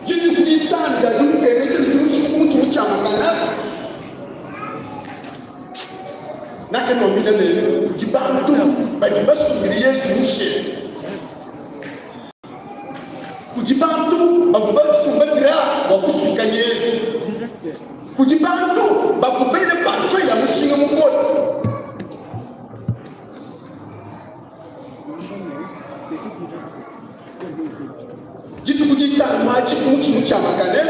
Jitu kujitanda dulu kene kitu chamangana. Nake no milele kujibantu bali basu miliyezi mushe. Kujibantu bakubasu badira wakusika yezu. Kujibantu bakubele bantu ya mushinga mukolo. Jitu kujitanda machi mucha magane.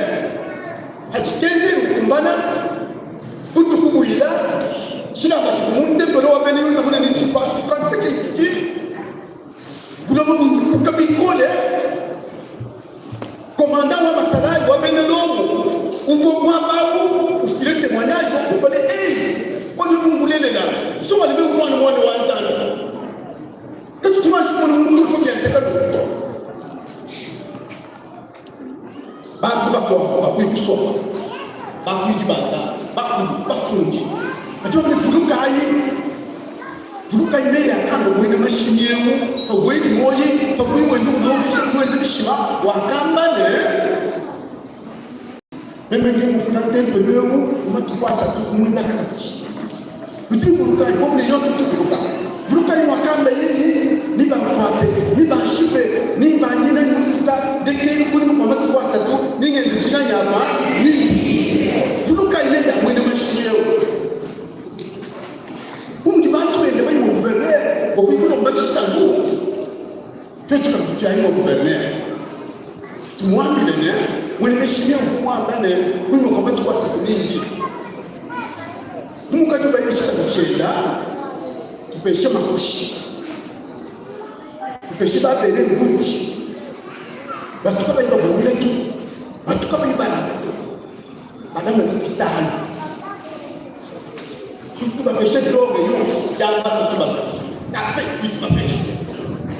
Hajikeze ukumbana butu kubuila. Sina majukumunde pelo wabeni yuna mune ni chupasu pranseke ikiki. Gula mungu kabikole. Komanda wa masalai wabeni lomu. Uvo mwababu ufilete mwanyaji wakubale kwa mungu lele la. Soma libe ufani mwane wanzana. Katu tumashi mwane mungu fuki ya nteka luto. Bantu bakui kusoma. Bakui jibanza. Bakui bafundi. Ajua ni fuluka imeya kando mwene mashiniemu pagwedi moye pagwedi wenu mweze bishima wakamba ne meme ngimu kuna tempo lemu umatukwasa mwenda kakachi kuti fuluka ipo ni yote fuluka fuluka ni wakamba yini ni bakwape ni bashibe ni banyina ni kita dekeni kuni umatukwasa tu ni ngenzi chanya hapa ni fuluka imeya mwene mashiniemu Porque não vai te dar gol. Tanto que tu quer ir ao governar. Tu não anda, né? Quando mexer com a dana, quando não começa com essa família. Nunca tu vai mexer com a cheia. Tu fecha uma coxa. Tu fecha a beira de coxa. Mas tu vai ir para o momento. Mas tu vai ir para lá. A dama é do hospital. Tu vai fechar droga e eu já vai tu vai. Café itu bapak,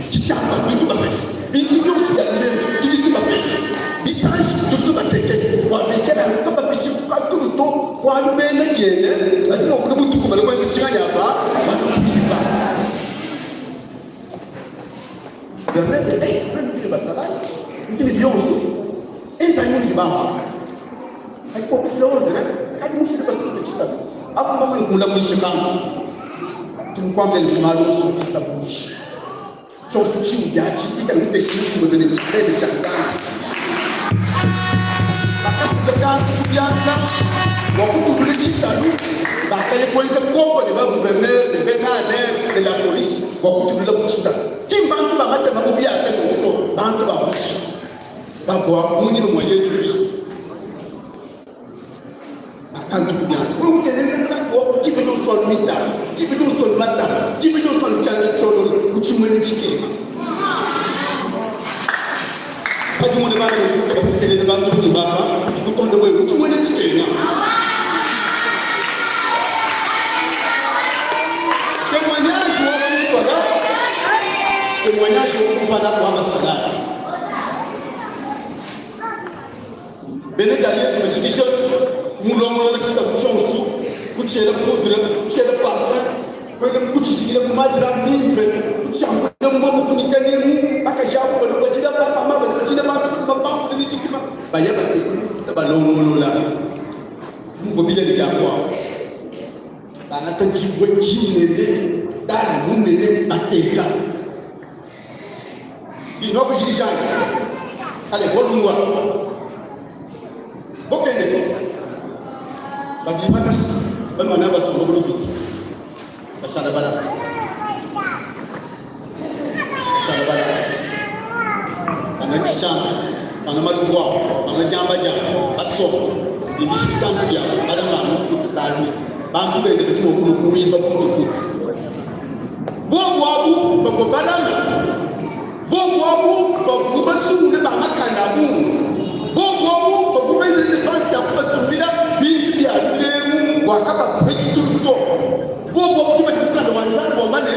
sejauh itu bapak, itu sudah itu bapak, bisa itu bapak. Walau kita bapak cakap tu tu, walau mana je, ada mau kebutuhan tu kalau kita cakap apa, masuk kita. Kerana kita masalah, kita dia usul, saya mesti bawa. Aku popular kan, kan mesti dapat kita. Aku mahu mula mesti Tumkwambia ni maarufu kitabushi. Chofushi ujachi kika nite kitu mbele chakele cha ndani. Bakataka kujanza wakutu kulichita lu bakaye kwenye kopo ni ba gouverneur de benane de la police wakutu bila kuchita. Kimbantu ba mate makubia atako bantu ba mushi. Babo muni mmoja Kristo. Akantu kujanza. Ungeleza kwa kibido kwa mita. Kibido kwa mata. Kibido kwa chana cholo kuchumwe chike. Hadi mwana baba ni kwa sikele na bantu ni baba kutonda wewe kuchumwe chike na. Témoignage wa kwa témoignage wa kwa masala. Benedali tumeshikisha mulongo na kitabu kuchela kudura kuchela papa kwenda kuchishikila kumajira nimbe kuchamba mambo kunikania akashapo kwa jina papa mama kwa jina mama kunikima bayaba tabalongo la mungu bila ndiyakwa bana tajibwe chinele dali munele bateka inoko shikishanga ale bolungwa bokende babi manasi bama na baso bokulu basala bala ana kichana ana madwa ana jamba ja aso ibisi santu ya ada ma tutali bantu be de ko ko kuiba ko bongo abu bako balana bongo abu bako basu de ba makanda bu bongo abu bako be de basi abasu bila bi ya demu wakaba kubetuto bongo abu betukana wanzani wa mane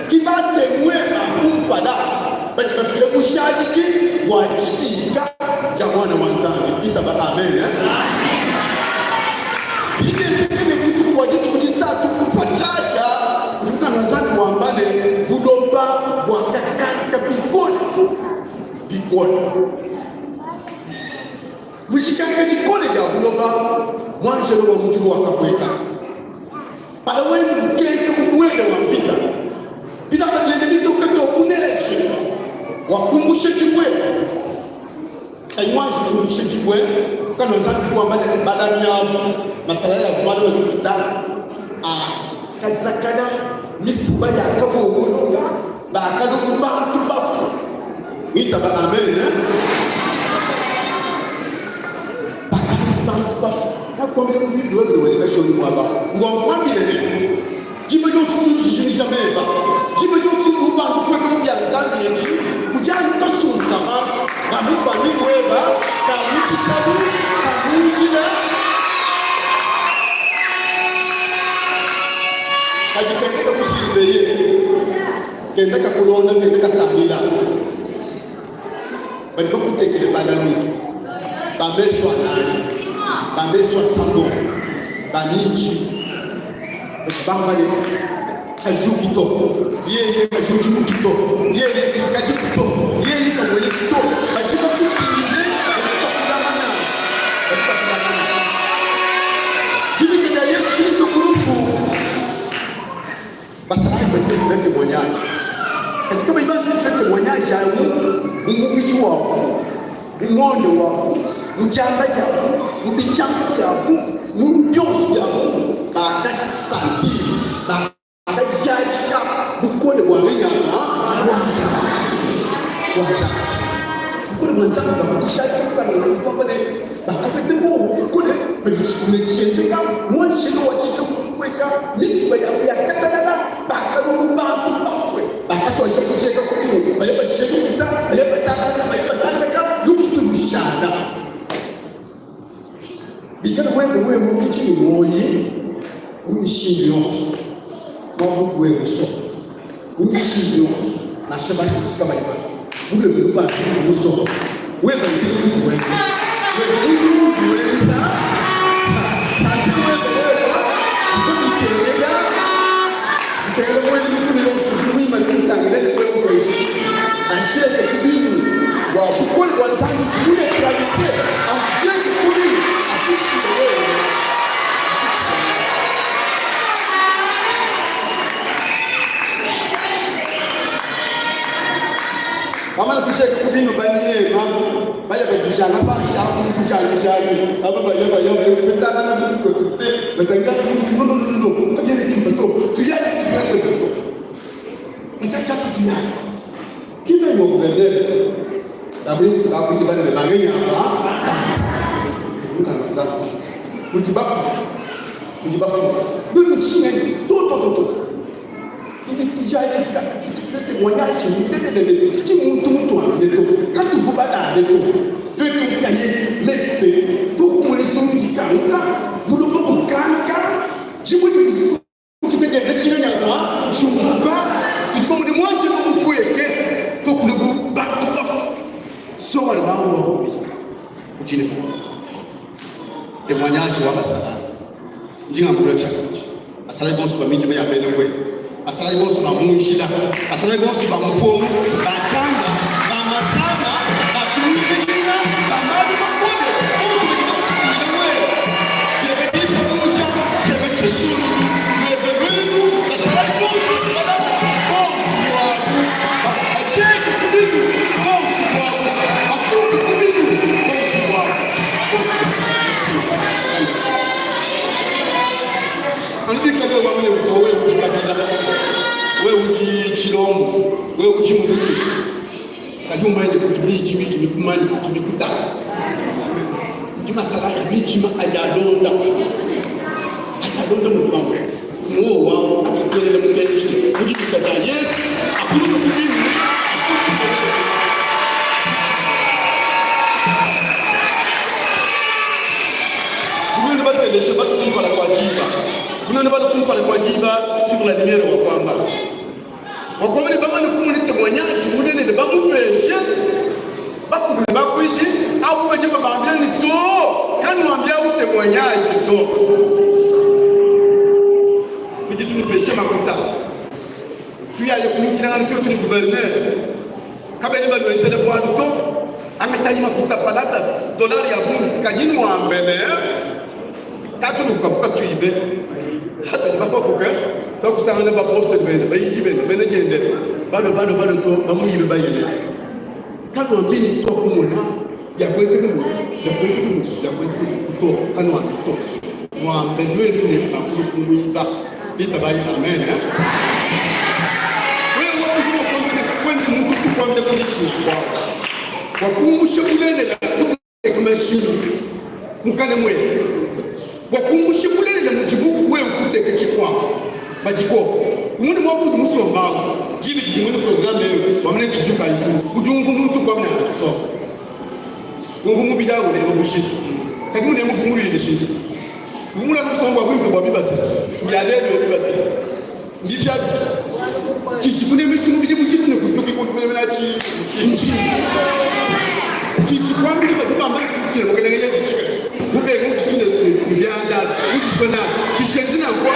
kibate mwe akumpada bali bafile kushadiki wajika jamwana wanzani itaba amen wajibu kujisatu kupachacha kuna nazani wambale buloba wakakaka bikoni kuishikanga jikole ya kuloba mwanje wa mjibu wa kakweka para wewe mkenge kumwele wa mpita bila kujende mito kato kuneje wakumbushe kibwe kaiwaji kumbushe kibwe kana nzangu kwa badani ya masala ya kumwana wa kupita kazakana nifuba ya kabo uloga bakazo kubantu bafu nita ba amen na kwa mbele bibi wewe wewe kashoni mwaba ngomwambi lele jibe jo fuji jini jameba jibe jo fuji ba kwa kwa ya zambi yeni kujani kasunta ma mifani weba ka mtu sabu ka muzina ajipeleka kusiribeye kenda kulona kenda tamila bali kutekele badani bameswa nani bameswa sando baniji bambale kajukito yeye kajukito yeye kajukito yeye kawelito bajika kusirize kutamana hivi kida yeye kitu kurufu basa hapa ndio mwenyaji katika Biblia tunasema mwenyaji Mungu wao ngondo wao mjamba yao mbichamu yao munyofu yao baada santi baada jaji bukole wamenyana kwanza bukole mwanzanga bakishaji kana kwa pale baada temo bukole bishikule shenze kama mwanche no wachisha kuweka nifu ya katana baada mubantu afwe baada to yekucheka kumu bayaba shedu kita bayaba taka bayaba taka lukitu bishana bikana wewe mukitini moyi umishilio mwabuku wewe so umishilio na shabaki kama hivyo mule belupa muso wewe ndio wewe wewe sante wewe ukikega utelo wewe ndio kuimba nitangele wewe kuishi asheke kibinu wa bukole kwanzangi kule tradition afike kule mama kusheka kubinu baniye mama baya bajishana pa shabu kujani baba baya betana na mtu kote betanga no kujeni kimbato tuyani tuyani itacha kuya kibe mo kubendele dabu kibane le bangenya hapa kana mujibafu ndio chini toto tukijaika tukifete témoignage ndende ki muntu andeto katu vubada andeto tutu kaye lefe tukumule tutu dikanga bulobo bukanga jibuji ukiteje ndetino nyalwa shumuka tukomule mwanje kumukuyeke tukulubu bantu baf so wala mawo uchine témoignage wa basala njinga mbura challenge asala bonso ba mingi ya bene kwe asala bonso ba munjila asala bonso ba mpomo ba changa ba masanga ba kuinga ba madu makode otu bikita kusini mwe yebe bipo kuja yebe chesuru yebe wenu asala bonso badala bonso wa ba cheke kubidu bonso wa akuku kubidu bonso wa anataka wewe wale utowe ukabila wewe uji chilombo wewe uji mutu kajumba ile kutubiji miki mikumani kutubikuta juma salasa miki ma ajadonda mtu wangu muo wao akitolele mkenshi uji kutaja Yesu akulu kubini kumbe bado ile shabatu kwa la kwajiba kuna bado kumpa la kwajiba sur la lumière wa kwamba wakomele bama ni kumuni témoignage munene de bamu peshe baku bakuiji au baje babambia ni to kani mwambia u témoignage to kujitu ni peshe makuta tuya ya kunyukira na tu gouverneur kabele bado ese de bwanto ametaji makuta palata dolari ya bungu kajini wa mbele tatu lukabuka tuibe hata nibapa kuka takusanga ba poste bene bayiji bene gende bado to bamuyibe bayile kado mbini to kumona ya kwezi kumu to kanwa to mwa mbendwe ni bakulu kumuyiba itabayi amen wewe wapi kwa Mungu tukwambia kulichi kwa wakumbushe kulenela kutekumashini mukane mwe wakumbushe kulenela mujibuku wewe kuteke chikwa bajiko umuntu mwabudu musombawo jibi jimwe programme yewe bamene kizuka yiku kujungu muntu kwa mna so ngo mubidawo ne mubushito kati mune mukumuri ndishito umura kusongwa kwimbe kwa bibasi yadebe bibasi ndivyaje chichikune misimu bijibu kitune kujuki kutumena chi inchi chichikwambiri batubamba kutire mukene yeye chichika ube ngukisune kubyanza ukisona chichenzina kwa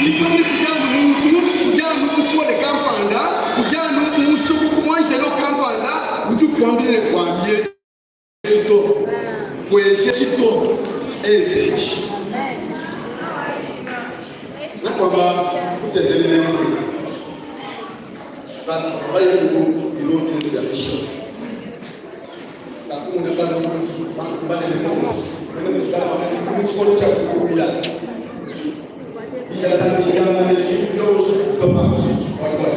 Ikoni kujana muntu kujana kukole kampanda kujana musuku kumwanje no kampanda ujukwambire kwambye chito kweshe chito ezechi nakwamba kutendelele mtu basi bayo kuirote ya misho takuna bado mbali leo ndio msala wa cha kubila ya tanzania ni ndio kama wale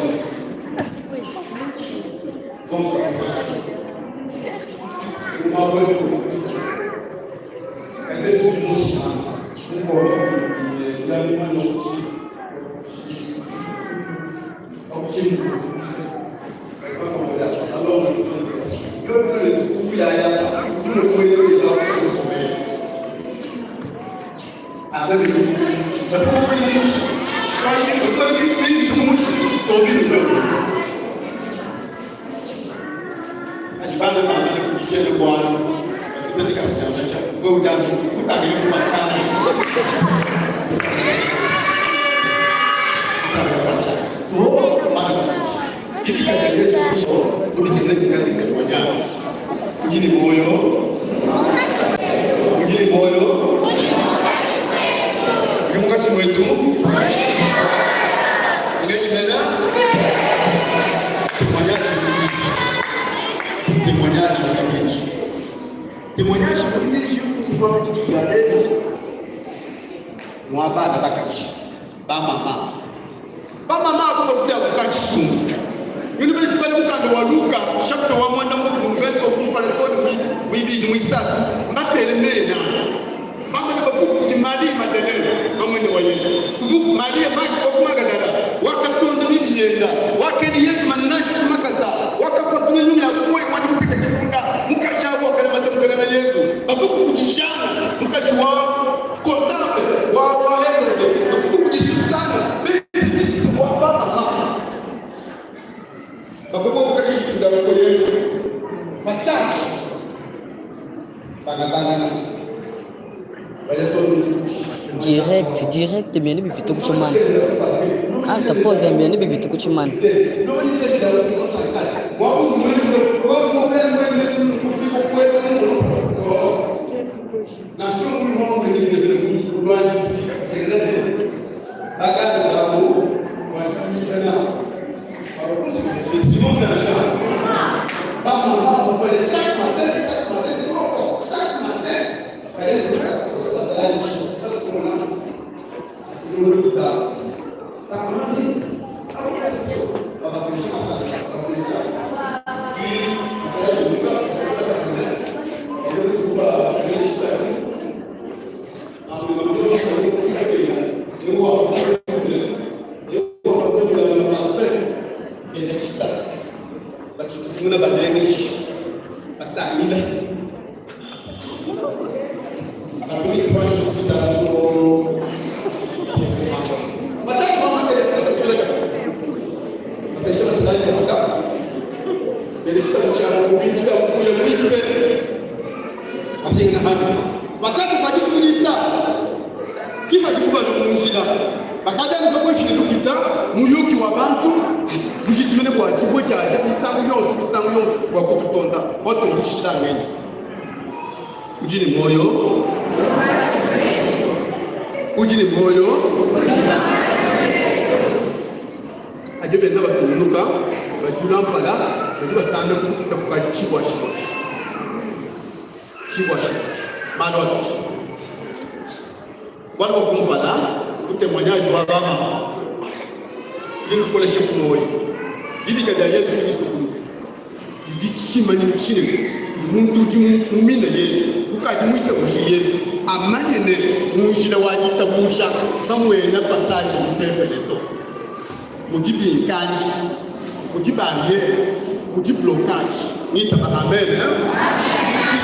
direct bien bibi to kuchumana hata pose bien bibi to kuchumana kifa kikuba n'omunzira bakajja nikakwekire lukita muyuki w'abantu le kwa jibo jaja bisangu yo kwa kututonda watu mshida ngeni ujini moyo ajebe na batunuka bajula mpala bajiba sanda kutuka kwa chibwa maana watu wakumpala utemwanyaji wa baba ili kukolesha kumoyo bibi kada Yesu Kristo igichima ni mchine muntu jumumina Yesu ukajumuita kushi Yesu amanyene munjira wajitabusha kamwena passage mutembeleto mujibi nkanji mujibariye mujiblocage nita amen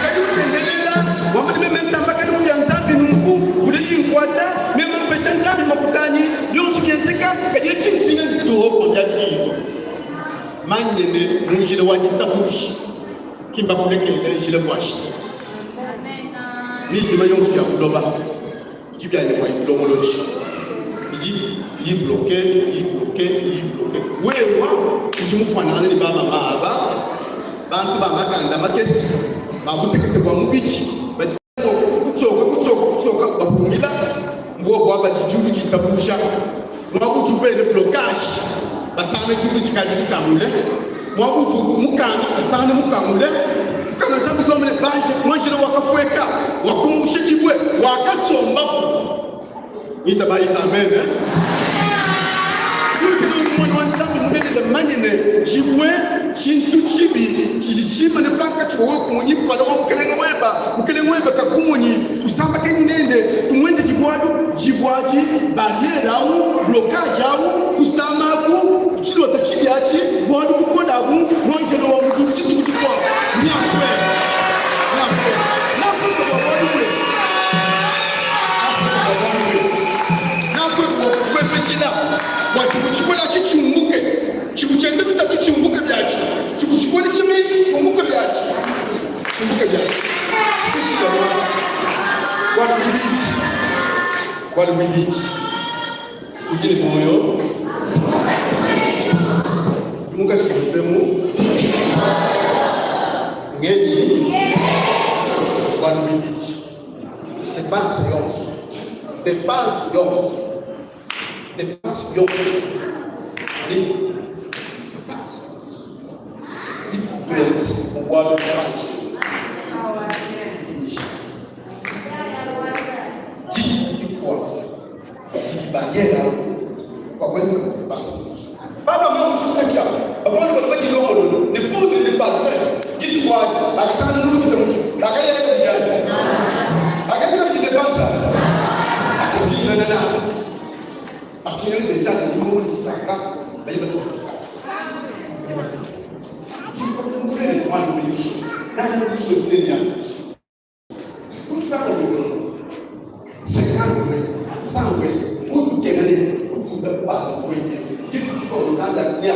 kadi kutendeleza wambe memtamba kadi kuyanzambi nungu uliji nkwata meme peshanzambi makutani yonsu byenseka kadi chinsinga ndo ko byakiko manyene munjira wajitabusha kimba kulekele njira kwashi ni jima yonsu ya kuloba kibyanye kwa ilomoloji yi bloqué wewa ujumufana ni baba baba bantu bamakanda makesi bakutekete kwa mubichi batiko kuchoka bapumila mbo baba jijuru kitabusha mwabutu bele blocage basana juru kikajikamule mwabutu mukanga basana mukamule kama jambo kama le banje mwanjira wakafweka wakumushikibwe wakasomba itabai amen the manyene chibwe chintu chibi chichima ne banka chwo kunyi pada ukelengweba kakumunyi usamba kenyinende tumwenze jibwaji barriere au blocage au kusama ku chilo tachibiachi bwadu kukoda bu mwonjeno wa mudu chitukwa nyakwe na kuko bwadu kwe watu kuchukua chichumbuke chikuchende tutachumbuke byachi chikuchukua chimezi chumbuke byachi chikushika watu bibi ujini moyo munga sifemu ngeji watu bibi dépense yon pouvoir de marcher dit quoi dit barrière kwa kwezi baba mama tukacha abona kwa kile ngolo ni food ni parfum dit quoi akisana nuru kitu dakaya kujana akasema kidepense akili na Akhirnya déjà le monde qui s'accroît, ben il va tout faire. Tu peux faire le point de vue. Là, nous sommes bien. Pour faire le monde, 50 000, 100 000, pour tout gagner, pour tout ne pas trouver. Il faut qu'on a la guerre.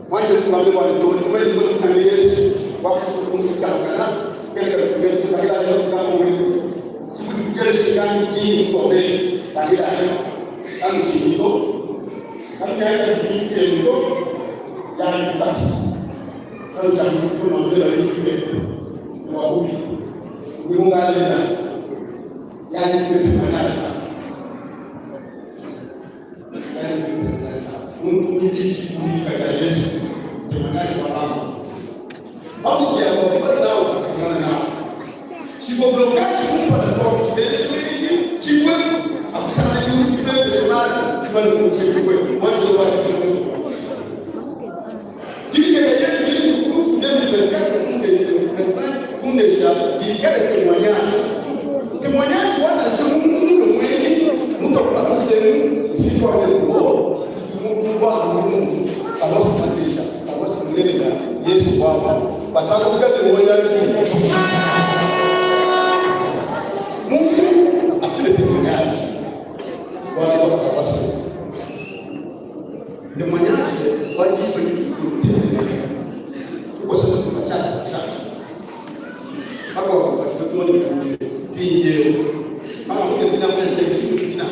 Moi, je vais parler de tout. Je vais vous parler voir ce que vous faites là. Quelqu'un qui veut parler à l'autre dans mon réseau. Si vous quelqu'un qui est formé, parler à l'autre, dans le niveau, quand il y a un qui est niveau, il y a une place. Quand vous avez demandé la l'équipe, on va oublier. Vous pouvez aller là. Il y a une équipe de ménage. Mungu ndiye katika Yesu temanaje kwa mama babu ya kwa nao kana nao siko blokaji Mungu atakuwa mtendezi chiwe akusana yule kipende mali kwa kumchekwe mwanzo wa kitu kile Yesu Kristo kufu ndio kundesha jikade temwanyaji wana sio Mungu mwenyewe mtu akapata tena siko wale Mungu awasi kufundisha, awasi kunena Yesu Yesu wao. Kwa sababu wakati mmoja Mungu afile témoignage. Wale wakawasi. Témoignage wajibu ni kutetea. Kwa sababu tunachacha sana. Hapo wakati tunaona ni mama mmoja binafsi kitu kina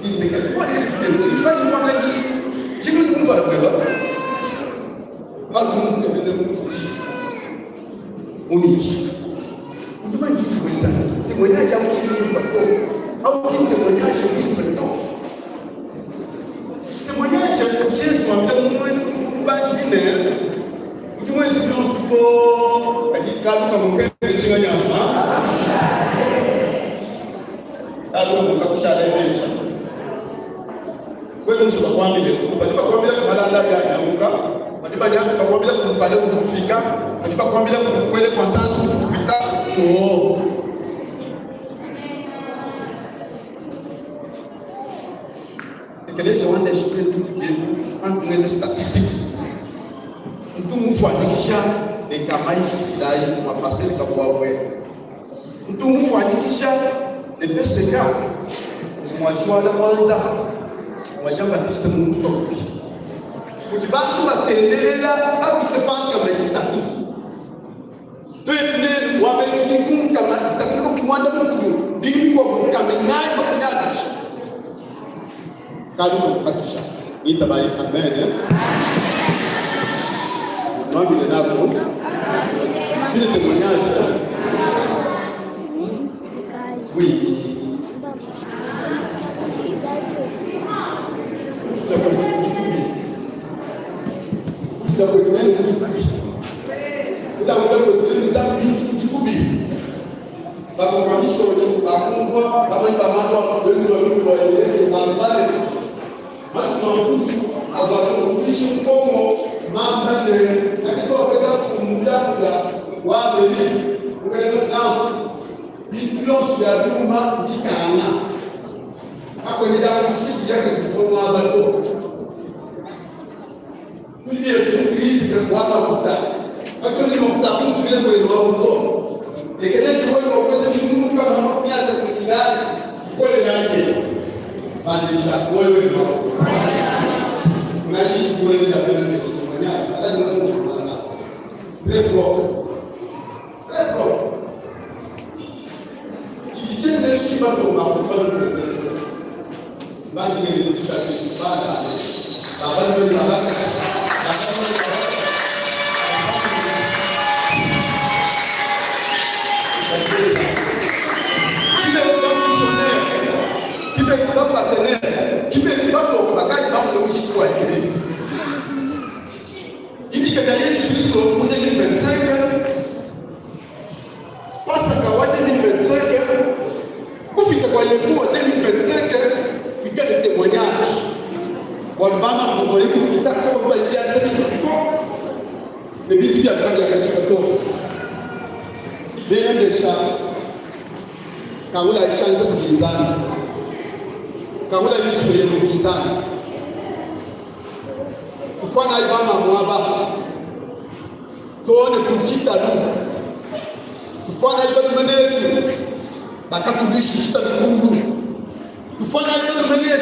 indika kwa hiyo kwa sababu jibu Mungu anapewa bado Mungu ndiye unichi ndio jibu kwanza ni mwenye jambo hili mpato au kile mwenye hili mpato ni mwenye Yesu ambaye mbajine mwezi mdogo katika kama mkezi chinganya Alo mkakushaelesha. Wewe unasema kwamba ile unataka kuambia kumalanda ya Mungu, unataka nyaka kuambia kumpale kufika, unataka kuambia kumkwele kwa sasa kupita. Oh. Tekeleza wande shule tukieni, antunge statistics. Mtu mfanyikisha ni kama dai kwa paseli kwa wewe. Mtu mfanyikisha le PCK mwachwa la kwanza mwajamba Baptiste Mungu kwa kufi kujibatu batendelela abitepanga maisaki twetne wabenikunga kama isaki ko kumwanda Mungu bigi kwa kama inaye makunyana kadu kwa katusha itabai amen mwambi nako ile témoignage. Oui. Bios ya duma dikana ako ni dawo sigi yake kwa abato kulie crise kwa mafuta ako ni mafuta mtu vile kwa mafuta tekeleza kwa kuweza Mungu kama mpiaza kujilali kole nake bandisha wewe ndio unaji kueleza bila kusimamia hata Mungu ana repro Bado mafuta presente. Bado ni msafiri bado. Bado ni baraka. Kibe kwa partenaire, kibe kwa bakaji bado wishi kwa ingine. Hivi kada Yesu Kristo mwaka 2025 pasa kwa 2025 kufika kwa yekuwa 2025 ika de témoignage walibana mbole kitaka kwa baba ya kwa ne bitu ya kali ya katika to bena desha kaula chanza kujizana kaula vitu ya kujizana kufanya ibada mwaba tuone kumshika tu kufanya ibada mwenyewe bakatubishi shita bikulu kufanya ibada mwenyewe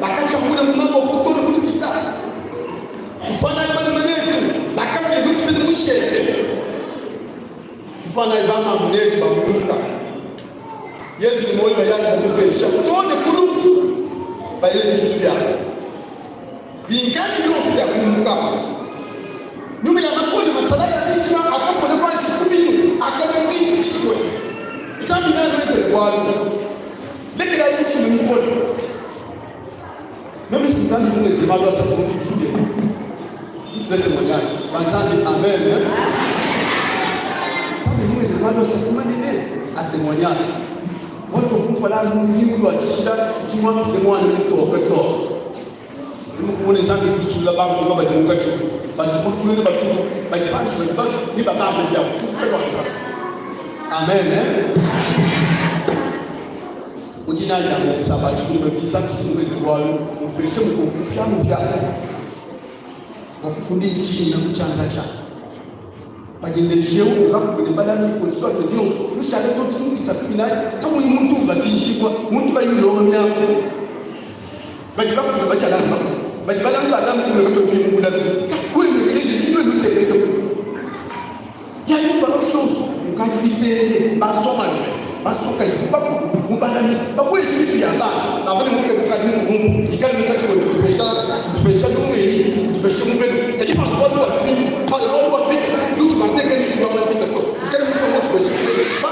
bakachangula mambo kutoka kulikita kufanya ibada mwenyewe bakafe bitu mushete kufanya ibada mwenyewe bamuruka Yesu ni moyo bayani kumkesha tuone kulufu bayeni bitu yako bingani ndio ya kumbuka nyuma ya makozi masala ya nchi akapona kwa sikubini akabini kiswe sabi na ndio kwa leke la nchi ni mkono mimi sitani Mungu zimaba sa kumfikia leke magari bansani amen sabi Mungu zimaba sa kumani atemonyana watu kumpa la Mungu wa tishida tumwa demwana mtoto Mukune zambi kusula bangu baba demokrati batukule batuko bayifashi bayifashi ni baba mbya kufe kwanza amen ujina ya mesa batukule biza sumwe kwalo mpeshe mko kupya mpya kwa kufundi chini na kuchanga cha Majendesheu bakubala ni position de Dieu nous savons tout qui s'appelle kama umuntu batishikwa umuntu bayilomya bajibaka kubachala bajibala ngadamu kumeka kimungula kuli mekezi bido lutete ya ni ba soso ukati bitende basoma basoka yibako mubadani babo ezimitu yamba abane muke bukadi mungu ikali mukati wa tupesha dumeni tupesha mubelu tadi pa kwa kwa pa ro wa bit yusu marte ke ni ba mate ko ikali muke wa tupesha ba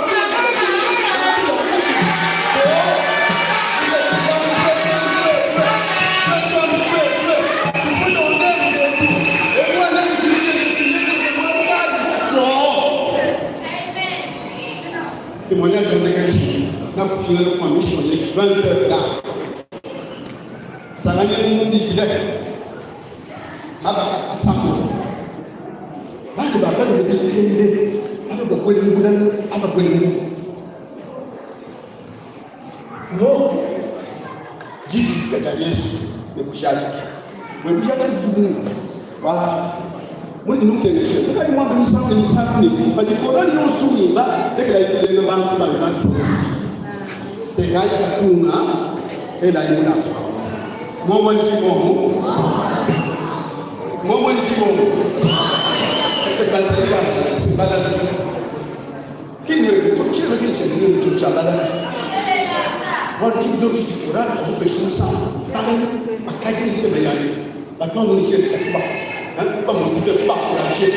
témoignage négatif n'a pas pu le prendre sur les 20 heures là. Ça n'a rien dit qu'il est. Avec Assemblée. Bali baba ni bitende aba bakweli ngulana aba kweli mungu. No. Jibi kata Yesu ni kushaliki. Wewe kushaliki mungu. Wa muri nukeneshe kandi mwamba ni sana ba di korani no suimba dekela ile bantu banzantu te gaya kakuna ela yuna momo ni kimomo te batela simbala kini to chiro kiche ni to chabala watu kido fiti korani ko pesho sana balani akaji ni tebeyani bakano ni chiro chakba pas motivé par lâcher.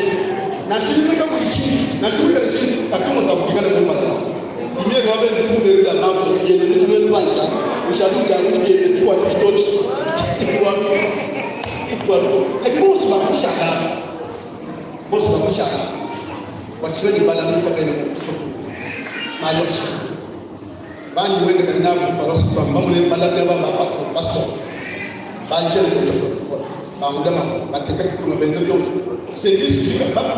Na shiri meka kuishi, na shiri kale shi katomo tabukana kwa mbala. Imye robe ni kumbe ya mafu yende ni tuwe kwanza. Ushauri ya ni yende kwa kitochi. Kwa hadi boss ba kushaka. Boss ba kushaka. Wachwe ni bala mko bene msoko. Maloshi. Bani mwende kana kwa parosi kwa mbamule bala ya baba pa paso. Bani shiri kwa bangdama batika kuna benzo yo service jika bala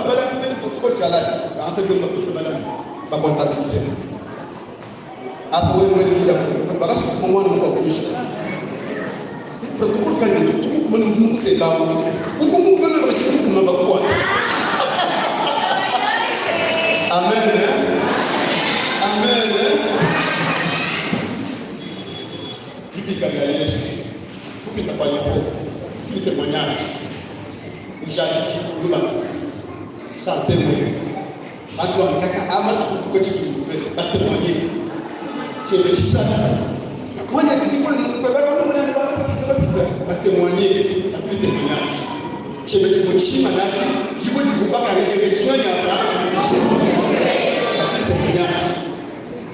ko chala anta gomba ko bala ba ko ta dise apo wewe ni ndio ko baras ko mwana mko ko isha protocol kan ni ko ko mwana mko te lawo ko ko ko na ba ko na ba ko amen amen kipika ya Yesu kupita kwa Yesu le témoignage jadi luba santé moi atu amkaka ama tuko chini ba témoigner c'est le ça moi ne dis pas ne peut pas ba témoigner le témoignage c'est le chima nati jibo di kubaka ne de chima nyapa le témoignage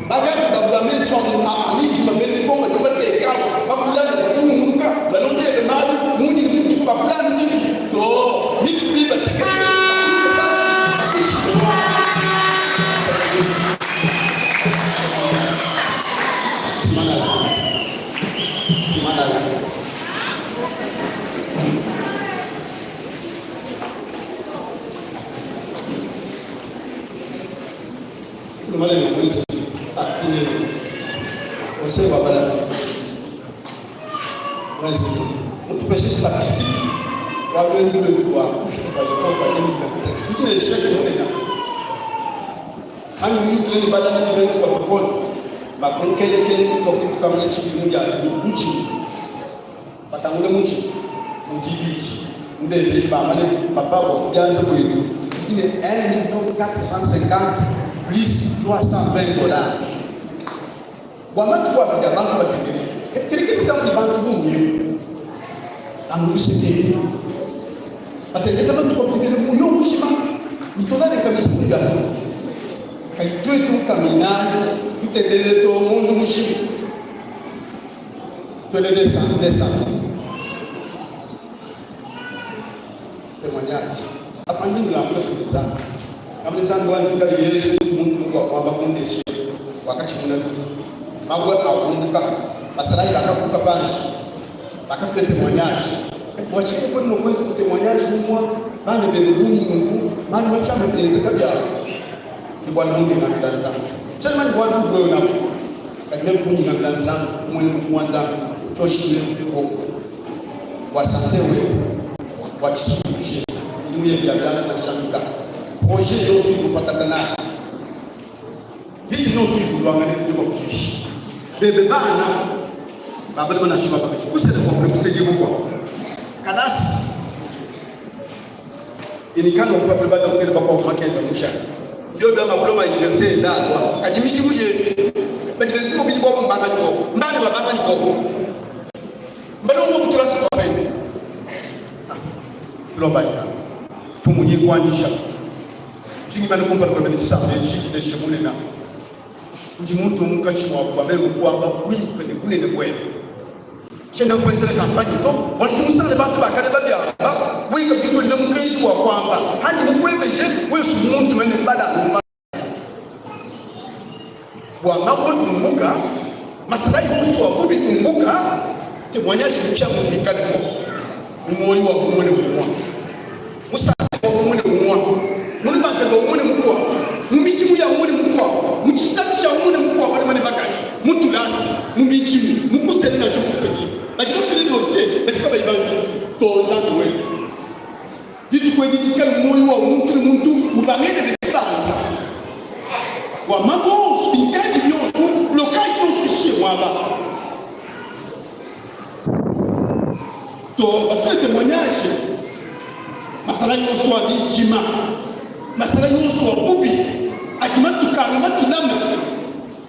baga ba blâmer son ami qui m'a béni pour me te ka ba kula de ba munuka ba londe de madu muni ni pa plan ni to ni bi ba te ka mana ni Moïse você vai para mas o que precisa lá que o aluno do tua vai para ele que ele chega no nega han ni ele bala ni ben ko ko ba ko kele ko ko na chi mu ya ni uchi patangule muchi mujibi ndebe ba male papa ko ya zo ko yitu il est 1,450 plus $320 wamatu kwa bidya bantu batendele kirike bitamuli bantu bumye amusite atendele bantu kwa bidya muyo kushima nitolale kabisa kugana kaitwe tu kaminani tutendele to mundu mushima tole descendre témoignage apa nini la kwa kuzana kama zangu wangu kali Yesu mundu kwa kwamba kundeshe wakati muna magwa akunduka basala ila akakuka panshi bakafite témoignage wachike kwa mwe kwezo témoignage mwa bana bebuni mungu mani wakama teze kabya ibwa mungu na kidanza chama ni kwa ndugu wewe napo kadime kunyi na kidanza mwe mtu mwanza choshile ko wasante wewe wachishikishe ndiye bya bya na shanduka projet yo fi ko patana vidi no fi ko ngani ko kishi bebe bana baba mana shima ba ku se ko problem se jibu ko kadasi inikana ko pa baba ko ba ko makenda musha ndio baba mabloma university da kwa kajimiji muje ba jibezi ko bijibu ko mbanga ko mbanga baba ni ko mbalo ngo kutrasi ko bene lomba ita fumunyi kwanisha jingi bana kumpa ko bene tsambe chi de shimune na uji muntu mukachi wa baba kwamba kwimpe ne kunene kwene chenda kwenzera kampani to walimusale bantu bakale babya winga bitu ne mukachi wa kwamba hadi mukwembeje wesu muntu mene bada wa mabon muka masalai musu wa bubi muka témoignage mpya mukali ko moyi wa kumune kumwa musa wa kumune kumwa muri banze wa kumune mukwa mumitimu ya kumune mukwa mukisatu cha kumune mukwa bali mane bakati mutulasi mumitimu mukusene na chukufeni bakiko fili dose bakiko bayibangi toza nwe diti kwe diti kale moyi wa muntu ubangene de banza wa mabo spitali byoto location tushie waba to bafite témoignage masala yoso wa bijima masala yoso wa bubi ajima tukanga matunama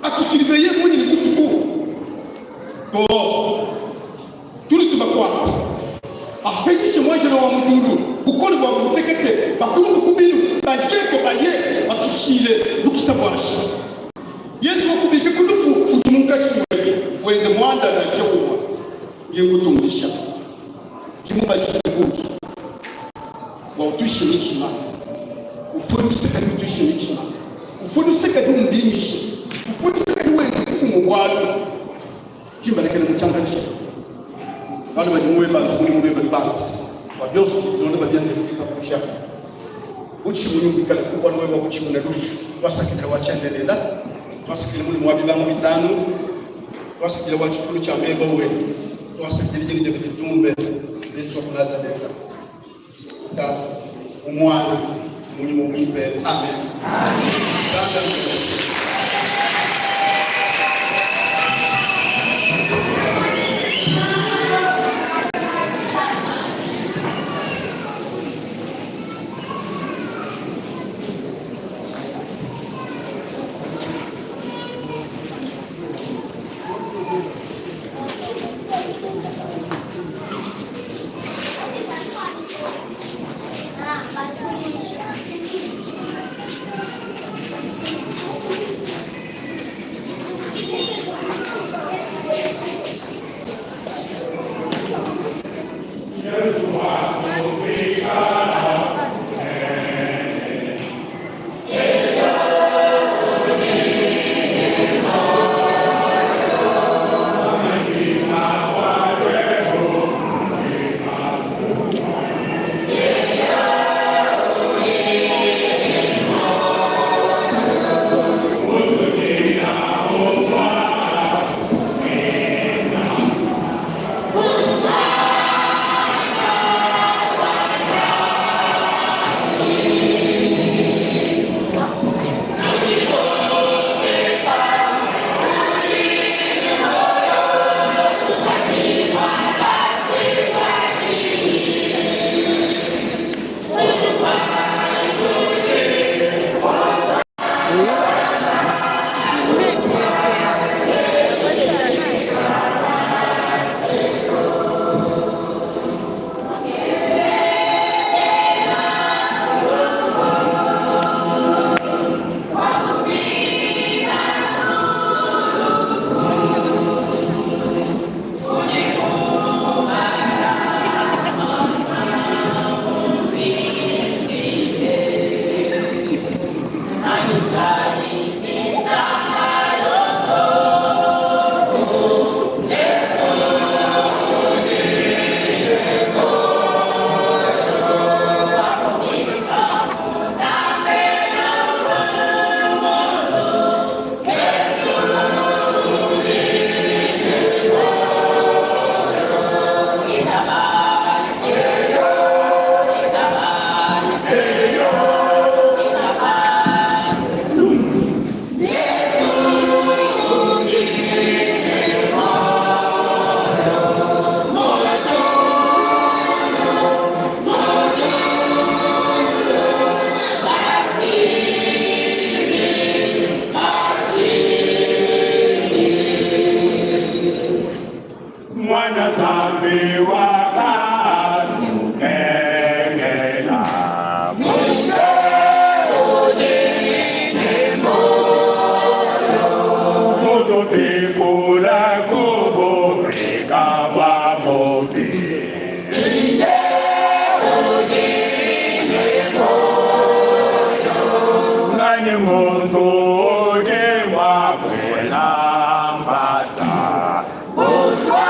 akusurveiller mwenye kutuko to tuli tubakwa apeji chez moi je le wa mudulu ukoli wa mutekete bakulu kubinu bajeko baye batushile bukitabwasha yesu kubike kulufu utumuka chiwe wende mwanda na jehovah ngekutungisha kimumba chikuki wa utushimishima ufuniseka utushimishima ufuniseka dumbinyishe ufuniseka wewe kumwalo kimbalekele muchanga chi wale bajumwe bazukuni mwe babanzi wa byoso none babyanze kufika kusha uchi munyumbikala kubwa wewe uchi munadufu wasakira wachendelela wasakira muri mwabi bangu bitanu wasakira wachifulu cha meba wewe wasakira jini bitumbe Yesu plaza desa ta umwana munyi mumpe amen ni muntuge wakwelambata uswa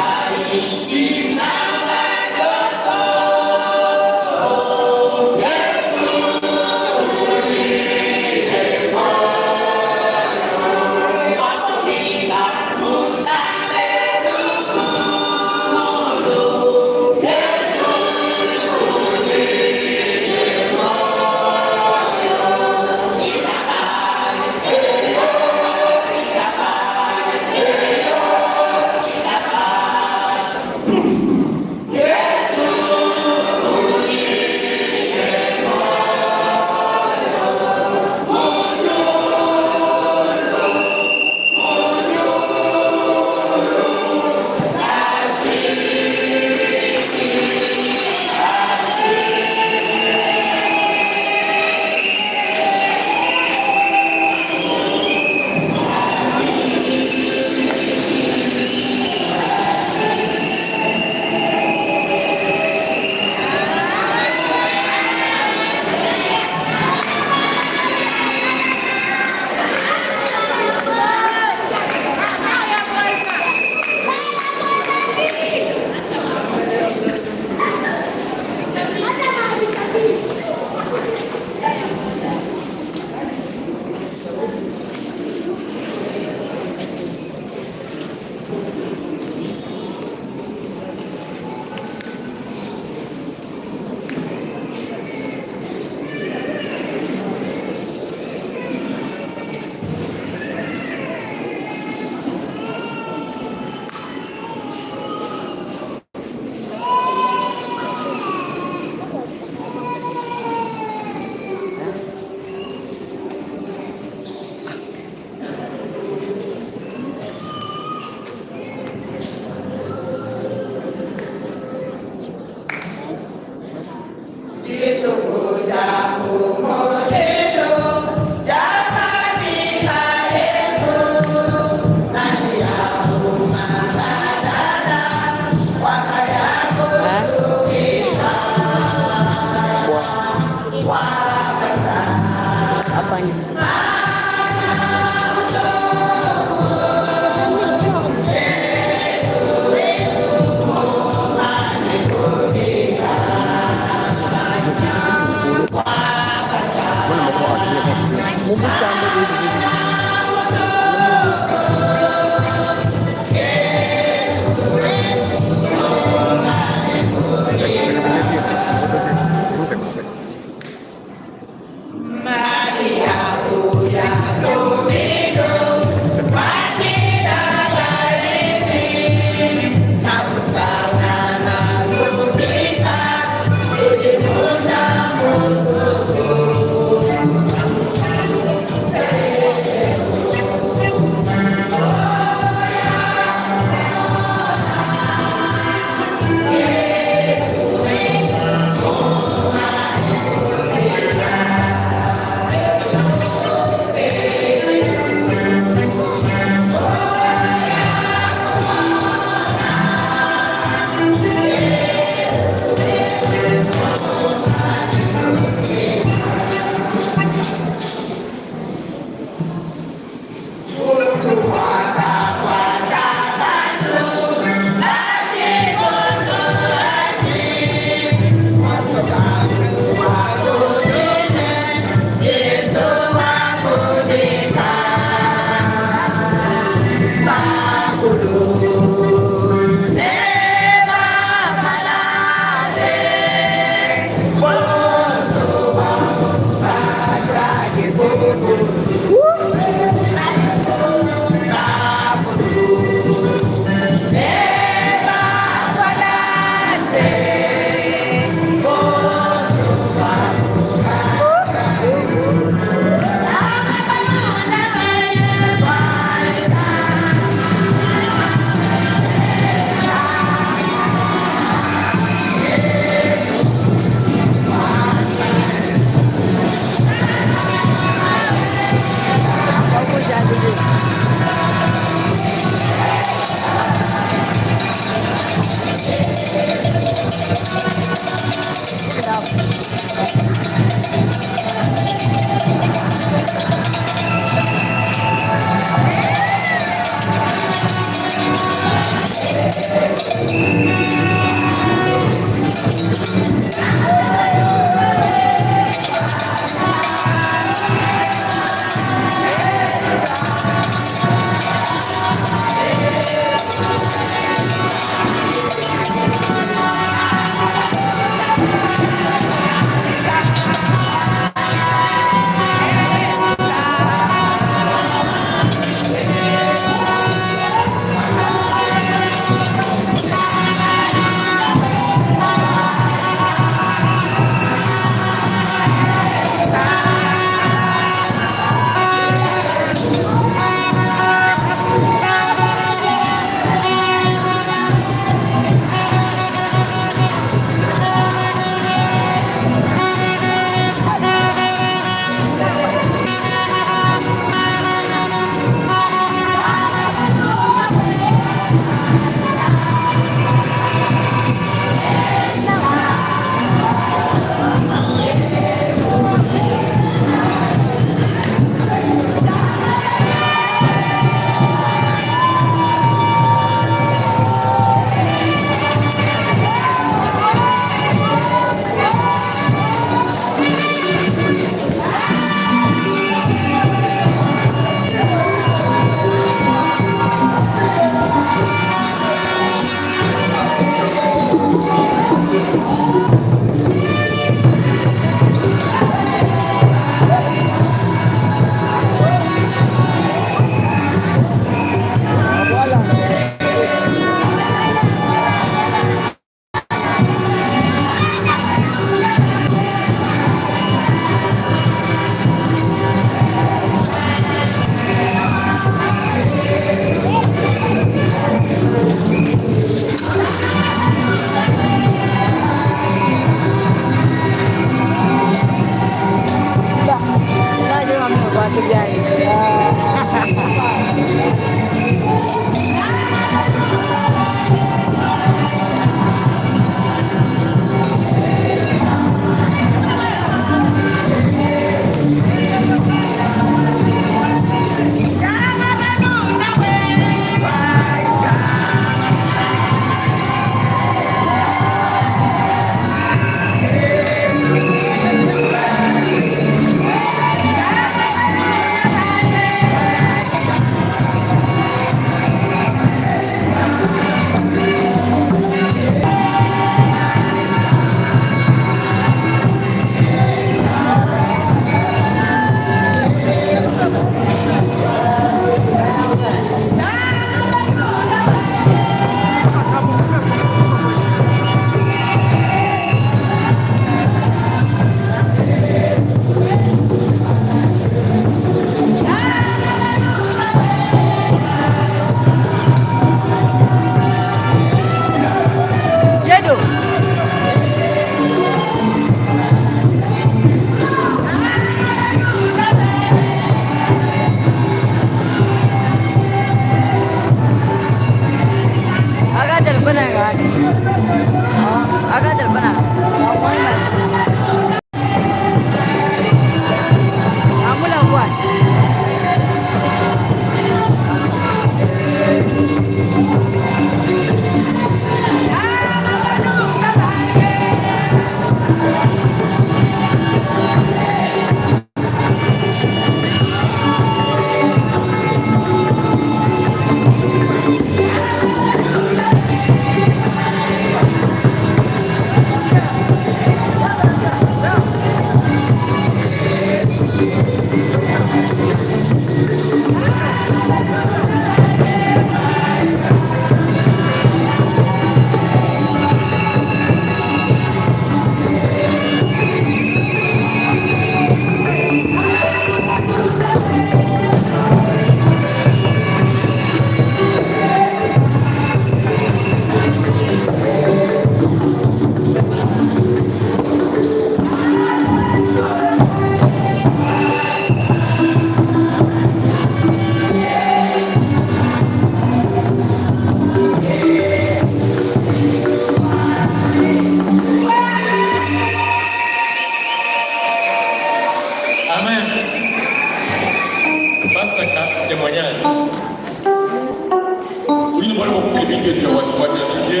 Someone who will be good to watch what you do.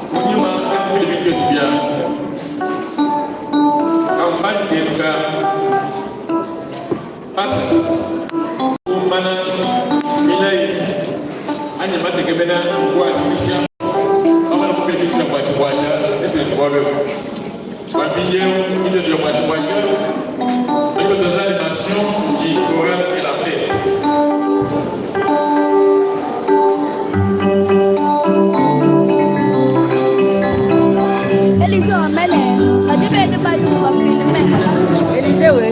When you are going to be good to be I'm back to Pastor. Mana ilai anya mate kebena kwa misha kama na kupeli kuna kwa ndio sababu kwa bideo ndio kwa ndio dans la nation qui aura fait la paix. Elise Omele, adibe de ba yu wa filme. Elise we.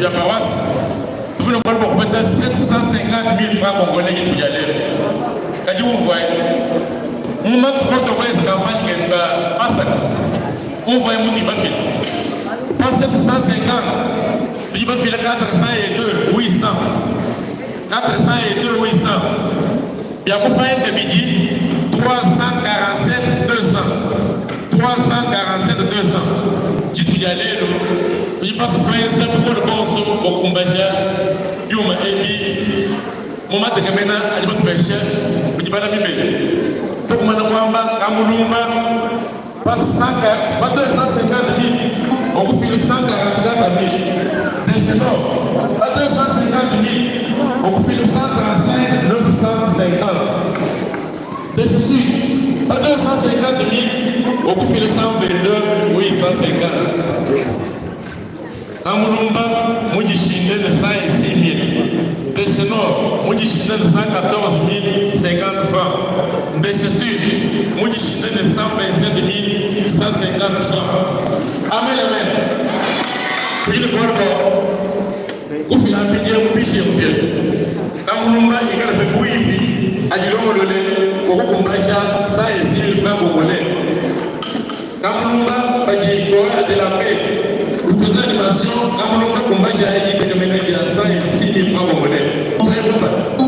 la paroisse, nous voulons peut-être 750 000 francs congolais qui y aller. Quand vous voyez, on m'a trop de cette campagne qui va passer. On voit un qui va faire. Pas 750, il va faire 402 800. 402 800. Il y a compagnie de midi 347 200. 347 200. Tu peux y aller, tu passes faire beaucoup de bons sous pour combattre. Tu m'as dit, moment de Gamena, à l'époque de Bécher, tu vas la mimer. Faut que Madame Kamulumba passe 250 000. On vous file 144 000. Bécher non, pas 250 000. On vous file 135 950. Bécher sud, pas 250 000. On vous file 122 850. Kamulumba, moi j'ai chine de 106 000. Bécher nord, moi j'ai chine de 114 050 francs. Bécher sud, moi j'ai chine de 127 150 francs. Amen, amen. Puis le corps, vous faites un pilier, vous pichez au pied. Kamulumba, il y a le bouillie, à Dilon Lolé, pour vous combattre 106 000 francs congolais. Kamulumba, il y a de la paix. Vous faites l'animation, Kamulumba combat j'ai dit que maintenant il y a 106 000 francs congolais. Soyez bon.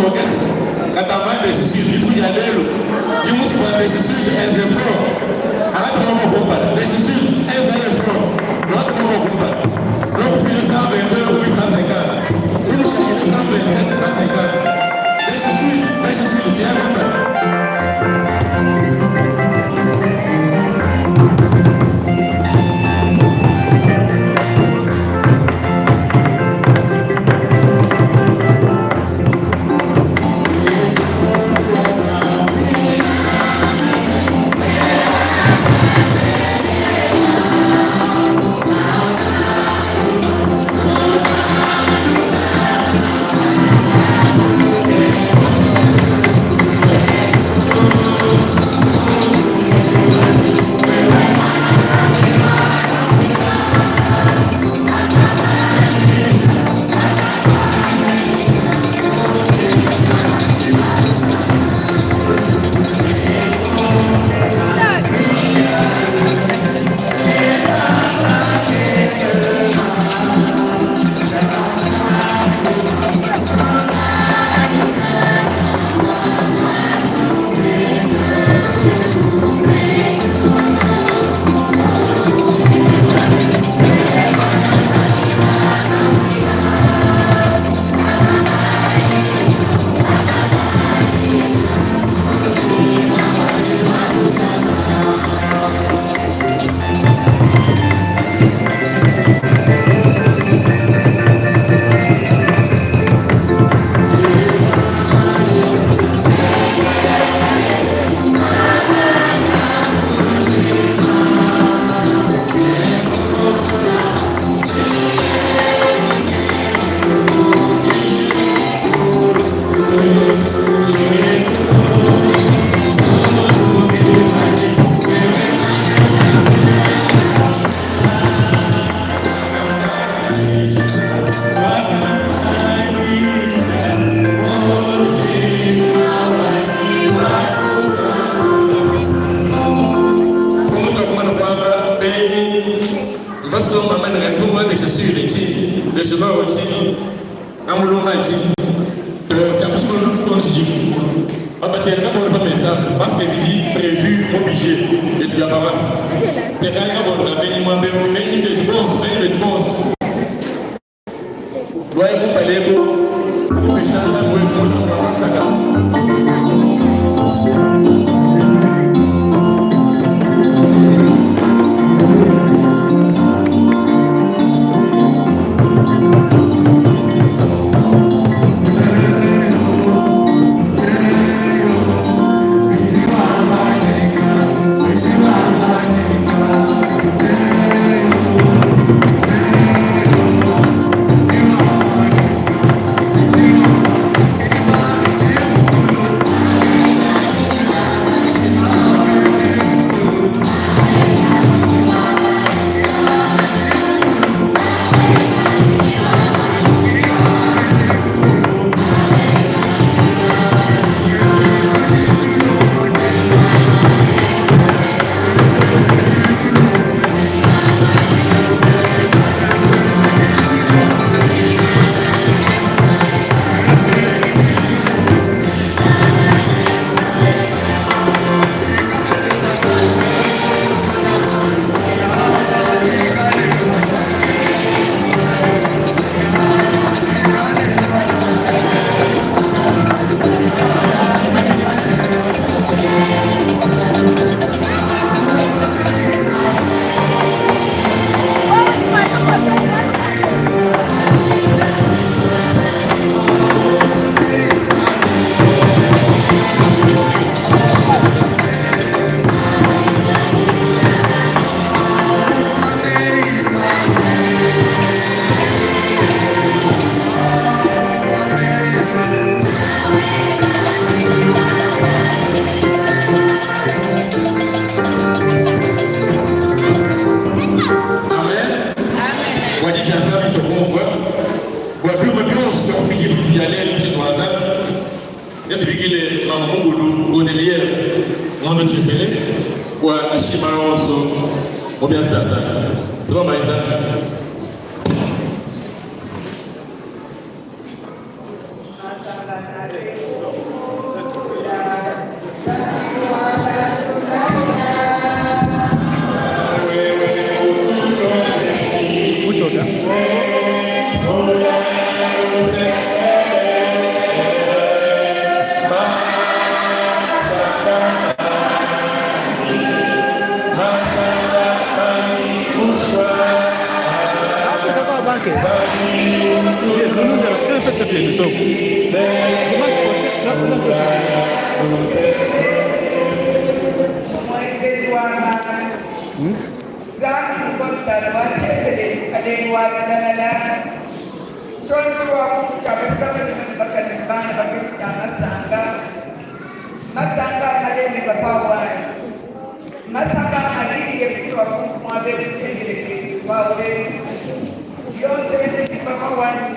Bogues, Catamar de Jesus, Vivo de Janeiro, e uns para de Jesus, Ezefron, a outra não compara, de Jesus, Ezefron, l'autre não compara. Donc, il y a 122 850, une chacune 127 150, de Jesus, bien compara. Parce qu'il dit prévu, obligé, et tu l'as pas passé. C'est quand même bon, la béniment, mais il est bon. Voyez-vous, parlez-vous, vous pouvez changer la voix, vous pouvez pas ça. Masanga aliye kitu wa kumwabe msengele kwa ule yote wende kibaba wani